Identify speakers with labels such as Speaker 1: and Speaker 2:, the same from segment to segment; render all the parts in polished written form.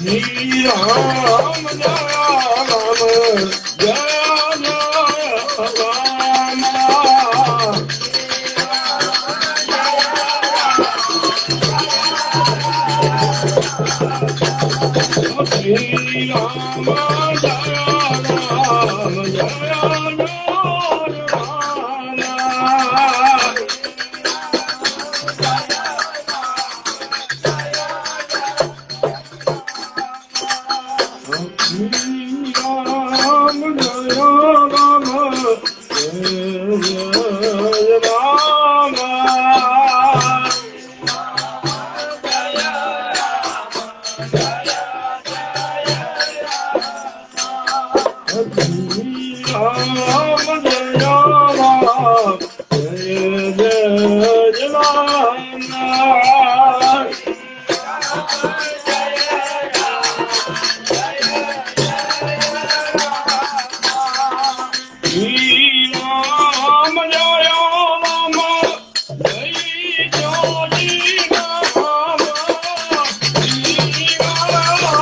Speaker 1: Jai Ram Jaya Ram Jaya Jaya Ram Shri Ram Jaya Ram Jaya Ram Shri Ram Jaya Ram Jaya Ram Shri Ram Jaya Ram Jaya Ram Shri Ram Jaya Ram Jai Jai Ram Shri Ram Jaya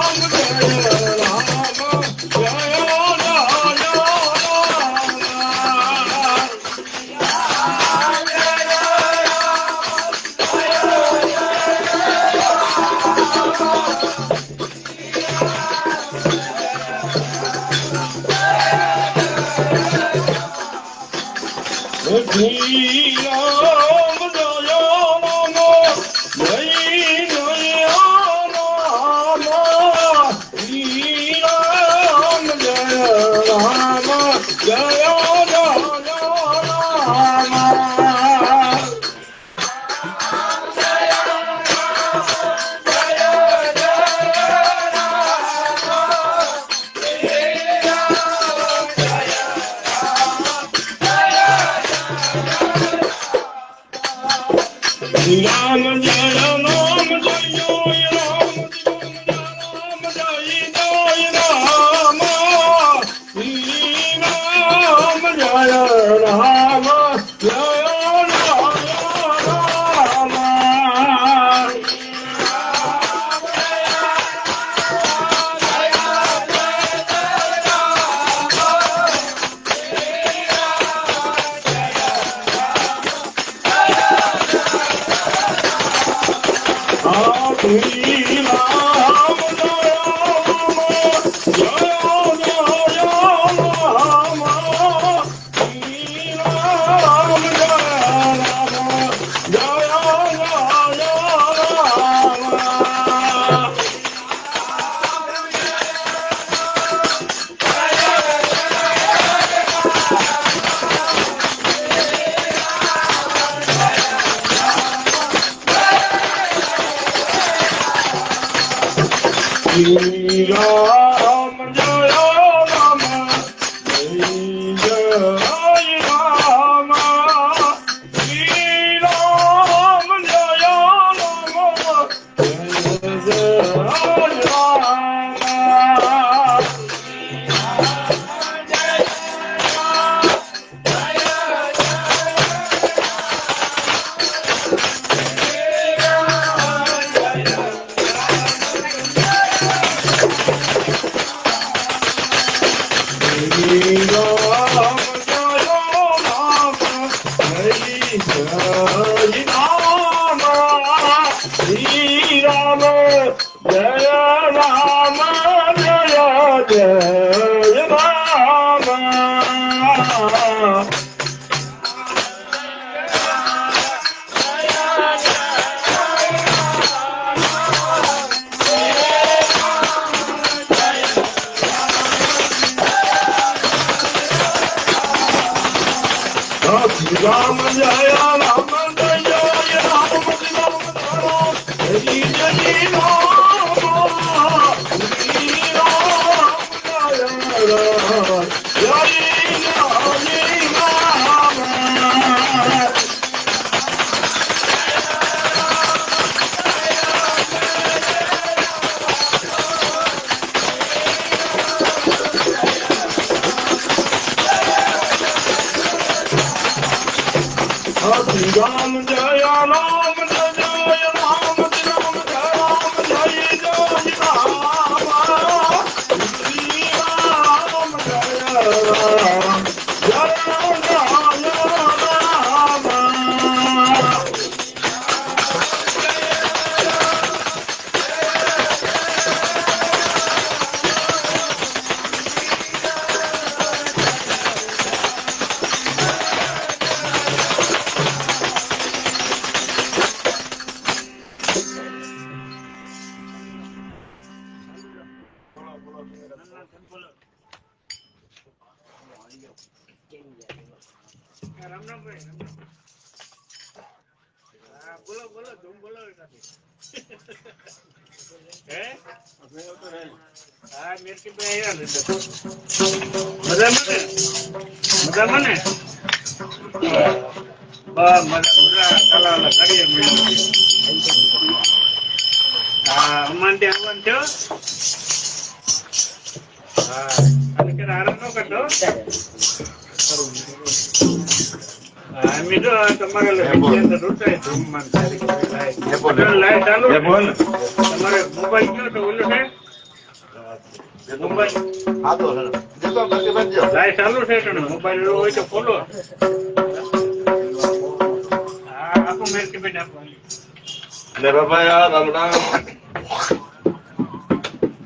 Speaker 1: Ram Jaya Shri Ram Jaya Ram Jai Jai Ram Shri Ram Jaya Ram Jaya Jaya Ram Shri Ram Jaya Ram Jaya Ram Ram Jai Jai Ram Shri Ram Jaya Ram Jaya Jaya Ram Shri Ram Jaya Ram Jaya Jaya Ram Shri Ram Jaya Ram Jaya Jaya Ram Shri Ram Jaya Ram Jai Jai Ram Shri Ram Jaya Ram Jai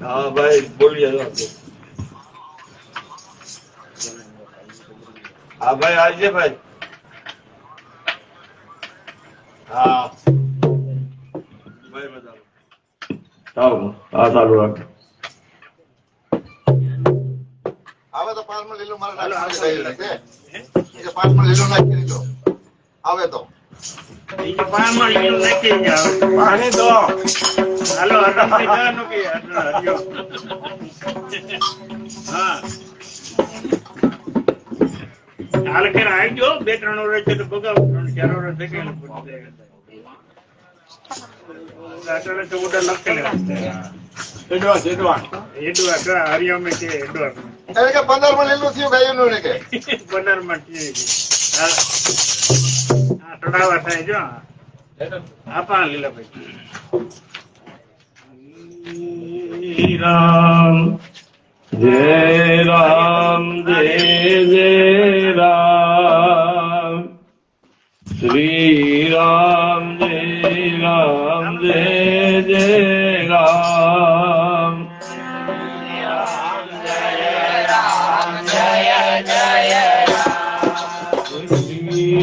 Speaker 1: हाँ भाई बोलिए हाँ भाई आइए भाई हाँ भाई बताओ हाँ चालू रख
Speaker 2: આવે તો 5 માં લીલો મારા નાખી દઈ છે કે 5 માં લીલો નાખી દીધો આવે તો
Speaker 1: ઈ કે 5 માં લીલો નાખી જાવ પાણી તો હાલો હરમ થી જાનો કે હરિયો હા હાલ કે આવી ગયો 2-3 વર્ષ તો બગાવ 3-4 વર્ષ થઈ ગયા આટલે તો ઉડા લખેલે એડવા હરિયો મે કે એડવા
Speaker 2: એટલે કે 15 માં લીલું થયું ગાયનું ને કે
Speaker 1: 15 માં થી હા થોડા થાય જો આપા લીલા ભાઈ રામ જય રામ જય જય રામ શ્રી રામ જય રામ જય જય રામ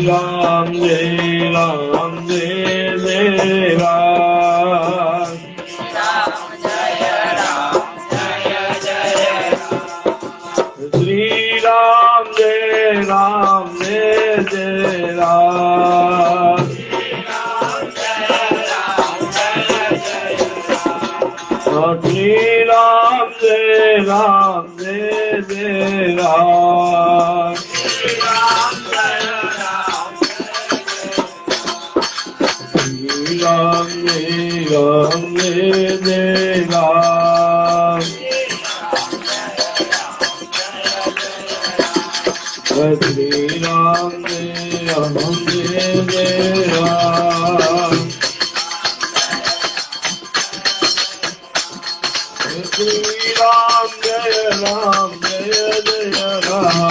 Speaker 1: राम जय राम जय जय राम श्री राम जय राम जय जय राम श्री राम जय राम जय जय राम राम जय राम जय जय राम श्री राम जय राम जय जय राम श्री राम जय राम जय जय राम श्री राम जय राम जय जय राम श्री राम जय राम जय जय राम श्री राम जय राम जय जय राम राम जय जय राम श्री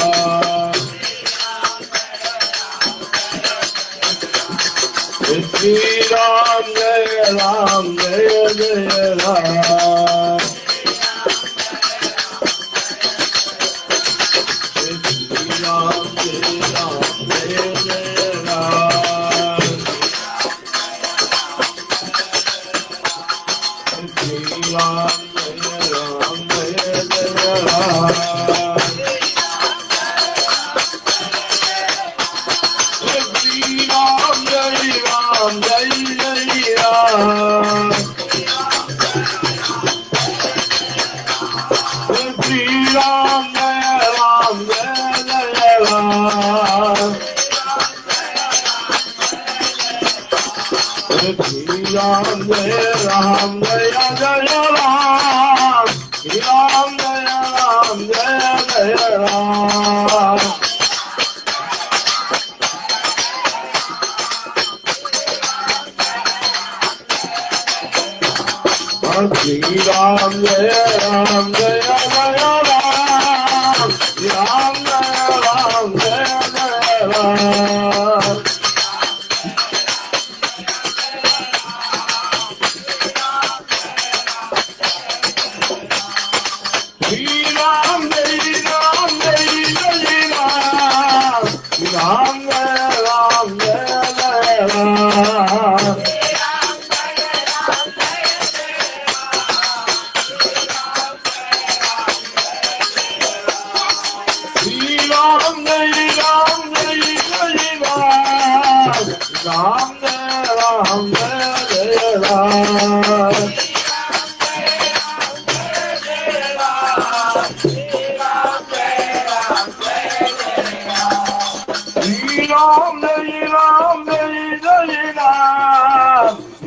Speaker 1: राम जय राम जय जय राम श्री राम जय राम जय जय राम श्री राम जय राम जय जय राम श्री राम जय राम जय जय राम श्री राम जय राम जय जय राम श्री राम जय राम जय जय राम श्री राम जय राम जय जय राम राम जय राम जय जय राम राम जय राम जय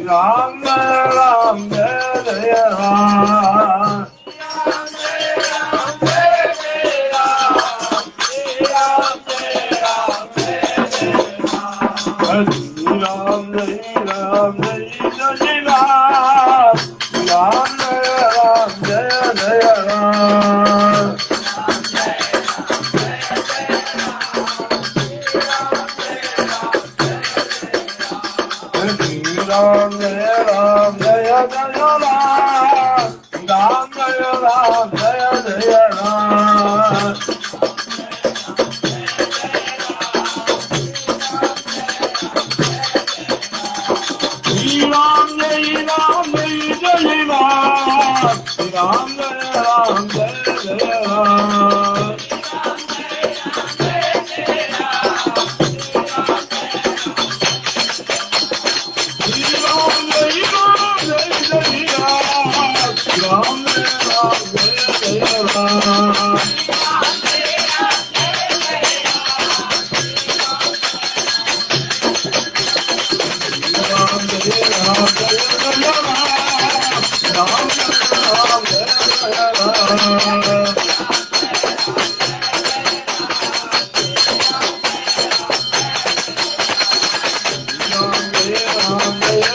Speaker 1: Ram Ram Jai Jai Ram. Ram Jai Ram Jai Jai Ram. Ram Ram Jai Jai Ram. Ram Jai Ram Jai Jai Ram. Ram Jai Ram Jai Jai Ram. Ram Jai Ram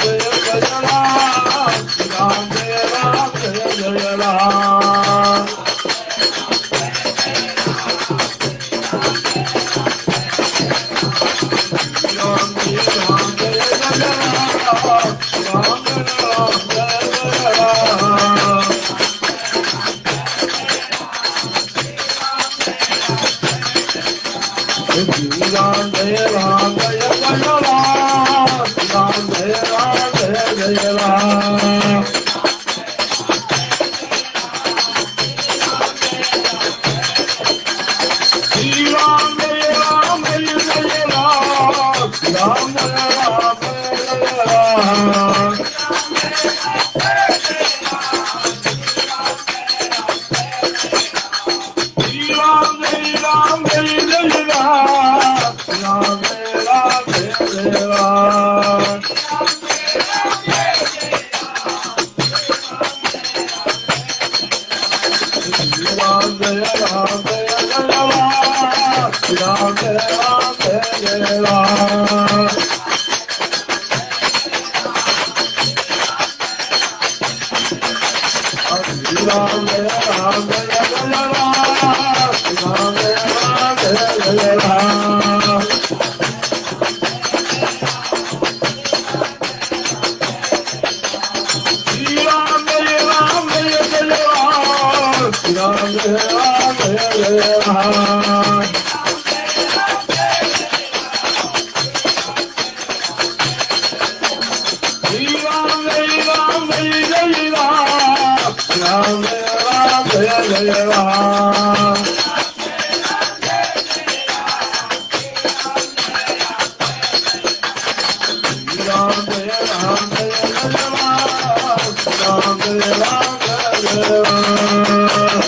Speaker 1: Jai Jai Ram. Ram Jai Ram Jai Jai Ram. Ram Jai Ram Jai Jai Ram.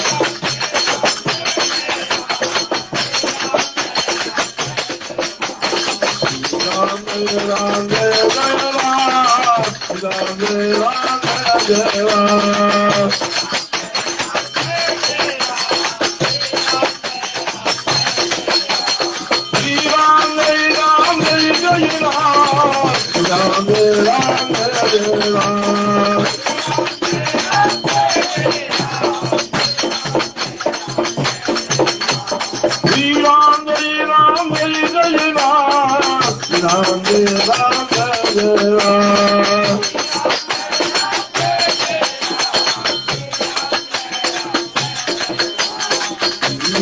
Speaker 1: Ram Jai Ram Jai Jai Ram. Ram Jai Ram Jai Jai Ram. Ram Jai Ram Jai Jai Ram.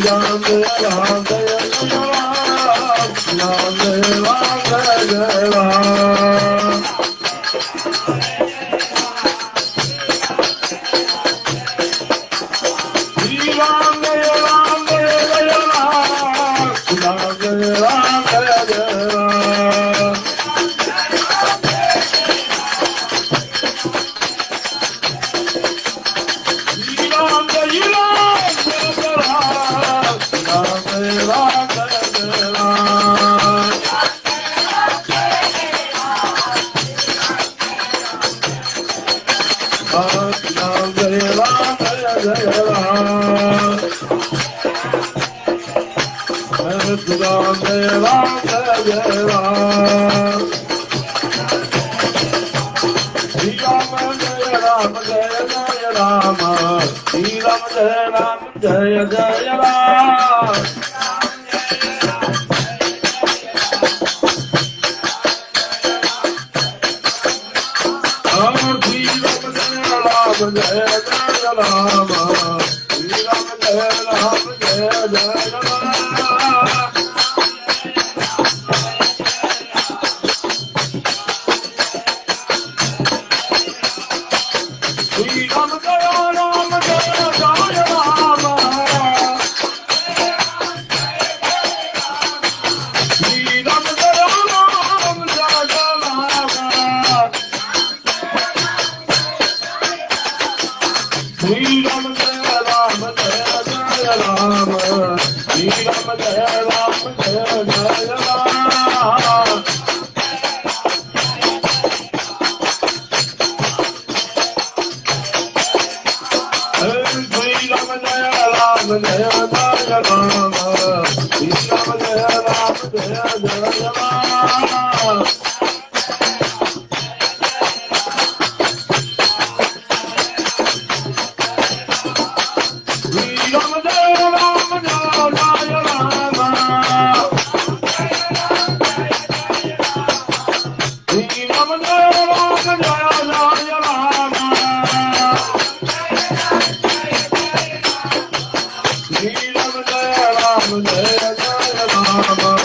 Speaker 1: Ram Jaya Ram Jaya Jaya Ram Ram Jaya Ram Jaya Jaya Ram Shri Ram Jaya Ram Jaya Jaya Ram Ram Jaya Ram Jaya Jaya Ram Shri Ram Jaya Ram Jaya Jaya Ram Ram Jaya Ram Jaya Jaya Ram Ram Jaya Ram Jaya Jaya Ram Ram Jaya Ram Jaya Jaya Ram Shri Ram Jaya Ram Jaya Jaya Ram Shri Ram Jaya Ram Jaya Jaya Ram Shri Ram Jaya Ram Jaya Jaya Ram Shri Ram Jaya Ram Jaya Jaya Ram Shri Ram Jaya Ram Jaya Jaya Ram Shri Ram Jaya Ram Jaya Ram Shri Ram Jaya Ram Jaya Jaya Ram Shri Ram Jaya Ram Jaya Jaya Ram Shri Ram Jaya Ram Jaya Jaya Ram Shri Ram Jaya Ram Jaya Jaya Ram Shri Ram Jaya Ram Jaya Jaya Ram Shri Ram Jaya Ram Jaya Jaya Ram Shri Ram Jaya Ram Jaya Jaya Ram Shri Ram Jaya Ram Jaya Jaya Ram Shri Ram Jaya Ram Jaya Jaya Ram Shri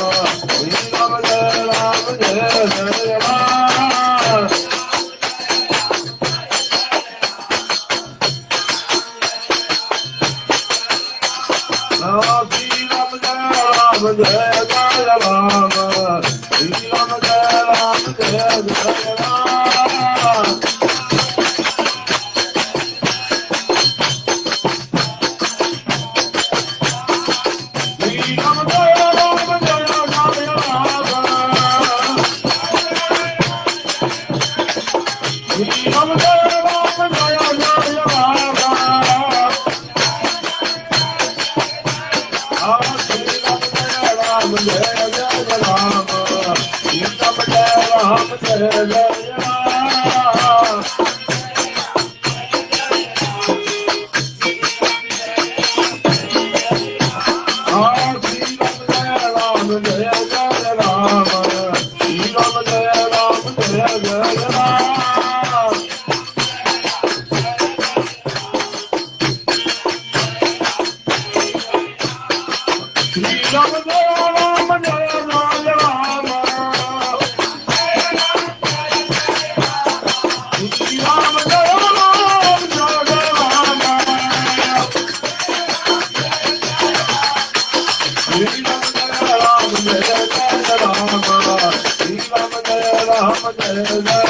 Speaker 1: Ram Jaya Ram Jaya Jaya Ram Shri Ram Jaya Ram Jaya Jaya Ram Shri Ram Jaya Ram Jaya Jaya Ram Shri Ram Jaya Ram Jaya Jaya Ram Shri Ram Jaya Ram Jaya Jaya Ram Shri Ram Jaya Ram Jaya Jaya Ram Shri Ram Jaya Ram Jaya Jaya Ram Shri Ram Jaya Ram Jaya Jaya Ram Shri Ram Jaya Ram Jaya Ram Shri Ram Jaya Ram Jaya Jaya Ram Shri Ram Jaya Ram Jaya Jaya